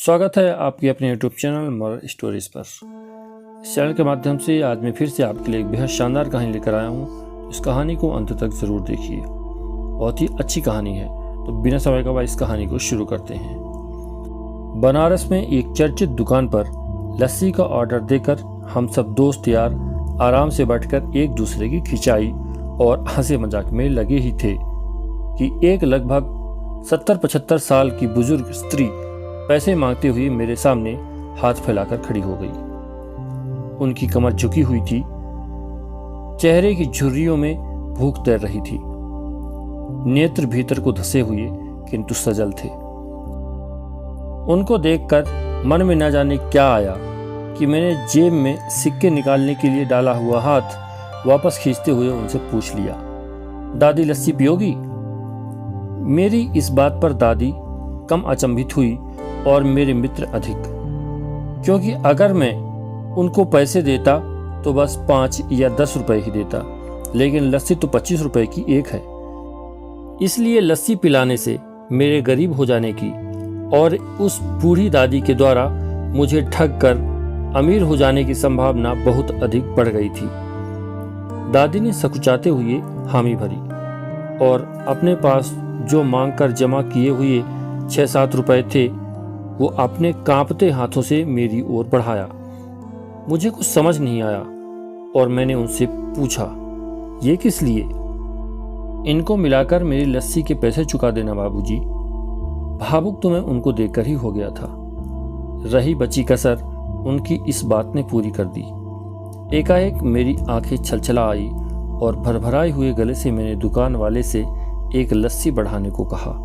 स्वागत है आपके अपने यूट्यूब चैनल मॉरल स्टोरीज पर। इस चैनल के माध्यम से आज मैं फिर से आपके लिए एक बेहद शानदार कहानी लेकर आया हूँ। इस कहानी को अंत तक ज़रूर देखिए, बहुत ही अच्छी कहानी है। तो बिना समय गवाए इस कहानी को शुरू करते हैं। बनारस में एक चर्चित दुकान पर लस्सी का ऑर्डर देकर हम सब दोस्त यार आराम से बैठकर एक दूसरे की खिंचाई और हंसी मजाक में लगे ही थे कि एक लगभग 70-75 साल की बुजुर्ग स्त्री पैसे मांगते हुए मेरे सामने हाथ फैलाकर खड़ी हो गई। उनकी कमर झुकी हुई थी, चेहरे की झुर्रियों में भूख तैर रही थी, नेत्र भीतर को धसे हुए किंतु सजल थे। उनको देखकर मन में न जाने क्या आया कि मैंने जेब में सिक्के निकालने के लिए डाला हुआ हाथ वापस खींचते हुए उनसे पूछ लिया, दादी लस्सी पियोगी? मेरी इस बात पर दादी कम अचंभित हुई और मेरे मित्र अधिक, क्योंकि अगर मैं उनको पैसे देता तो बस 5 या 10 रुपए ही देता, लेकिन लस्सी तो 25 रुपए की एक है। इसलिए लस्सी पिलाने से मेरे गरीब हो जाने की और उस बूढ़ी दादी के द्वारा मुझे ठग कर अमीर हो जाने की संभावना बहुत अधिक बढ़ गई थी। दादी ने सकुचाते हुए हामी भरी और अपने पास जो मांगकर जमा किए हुए 6-7 रुपए थे वो अपने कांपते हाथों से मेरी ओर बढ़ाया। मुझे कुछ समझ नहीं आया और मैंने उनसे पूछा, ये किस लिए? इनको मिलाकर मेरी लस्सी के पैसे चुका देना बाबूजी। भावुक तो मैं उनको देखकर ही हो गया था। रही बची कसर उनकी इस बात ने पूरी कर दी। एकाएक मेरी आंखें छलछला आई और भरभराए हुए गले से मैंने दुकान वाले से एक लस्सी बढ़ाने को कहा।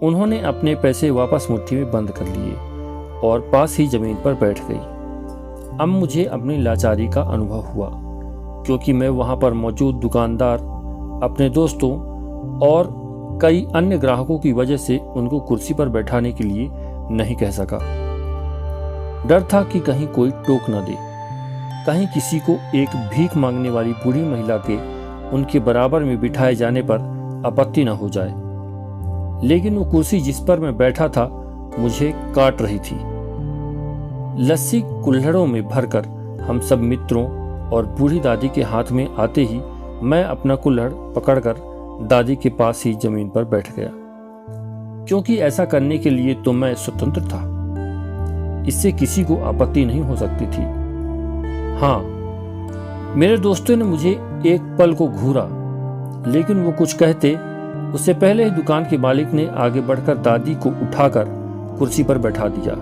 उन्होंने अपने पैसे वापस मुट्ठी में बंद कर लिए और पास ही जमीन पर बैठ गई। अब मुझे अपनी लाचारी का अनुभव हुआ, क्योंकि मैं वहां पर मौजूद दुकानदार, अपने दोस्तों और कई अन्य ग्राहकों की वजह से उनको कुर्सी पर बैठाने के लिए नहीं कह सका। डर था कि कहीं कोई टोक न दे, कहीं किसी को एक भीख मांगने वाली बूढ़ी महिला के उनके बराबर में बिठाए जाने पर आपत्ति न हो जाए। लेकिन वो कुर्सी जिस पर मैं बैठा था मुझे काट रही थी। लस्सी कुल्हड़ों में भरकर हम सब मित्रों और बूढ़ी दादी के हाथ में आते ही मैं अपना कुल्हड़ पकड़कर दादी के पास ही जमीन पर बैठ गया, क्योंकि ऐसा करने के लिए तो मैं स्वतंत्र था। इससे किसी को आपत्ति नहीं हो सकती थी। हाँ, मेरे दोस्तों ने मुझे एक पल को घूरा, लेकिन वो कुछ कहते उससे पहले ही दुकान के मालिक ने आगे बढ़कर दादी को उठाकर कुर्सी पर बैठा दिया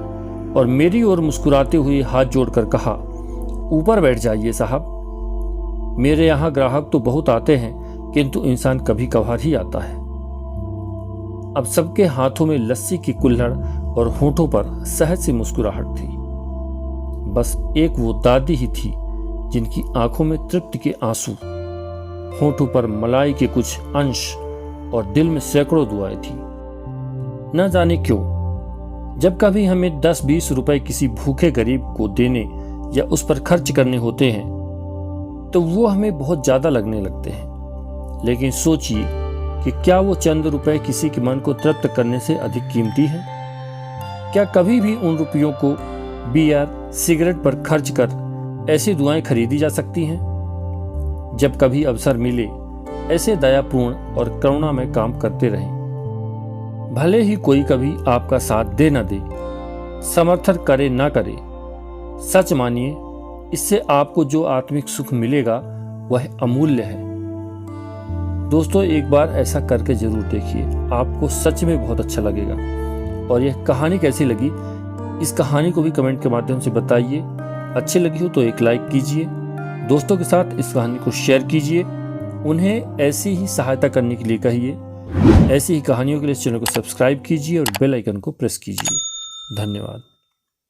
और मेरी ओर मुस्कुराते हुए हाथ जोड़कर कहा, ऊपर बैठ जाइए साहब। मेरे यहाँ ग्राहक तो बहुत आते हैं, किंतु इंसान कभी कभार ही आता है। अब सबके हाथों में लस्सी की कुल्हड़ और होठों पर सहज सी मुस्कुराहट थी। बस एक वो दादी ही थी जिनकी आंखों में तृप्ति के आंसू, होठों पर मलाई के कुछ अंश और दिल में सैकड़ों दुआएं थी। न जाने क्यों जब कभी हमें 10-20 रुपए किसी भूखे गरीब को देने या उस पर खर्च करने होते हैं तो वो हमें बहुत ज्यादा लगने लगते हैं। लेकिन सोचिए कि क्या वो चंद रुपए किसी के मन को तृप्त करने से अधिक कीमती है? क्या कभी भी उन रुपयों को बियर, सिगरेट पर खर्च कर ऐसी दुआएं खरीदी जा सकती हैं? जब कभी अवसर मिले ऐसे दयापूर्ण और करुणा में काम करते रहें। भले ही कोई कभी आपका साथ दे न दे, समर्थन करे ना करे, सच मानिए इससे आपको जो आत्मिक सुख मिलेगा वह अमूल्य है। दोस्तों, एक बार ऐसा करके जरूर देखिए, आपको सच में बहुत अच्छा लगेगा। और यह कहानी कैसी लगी, इस कहानी को भी कमेंट के माध्यम से बताइए। अच्छी लगी हो तो एक लाइक कीजिए, दोस्तों के साथ इस कहानी को शेयर कीजिए, उन्हें ऐसी ही सहायता करने के लिए कहिए। ऐसी ही कहानियों के लिए इस चैनल को सब्सक्राइब कीजिए और बेल आइकन को प्रेस कीजिए। धन्यवाद।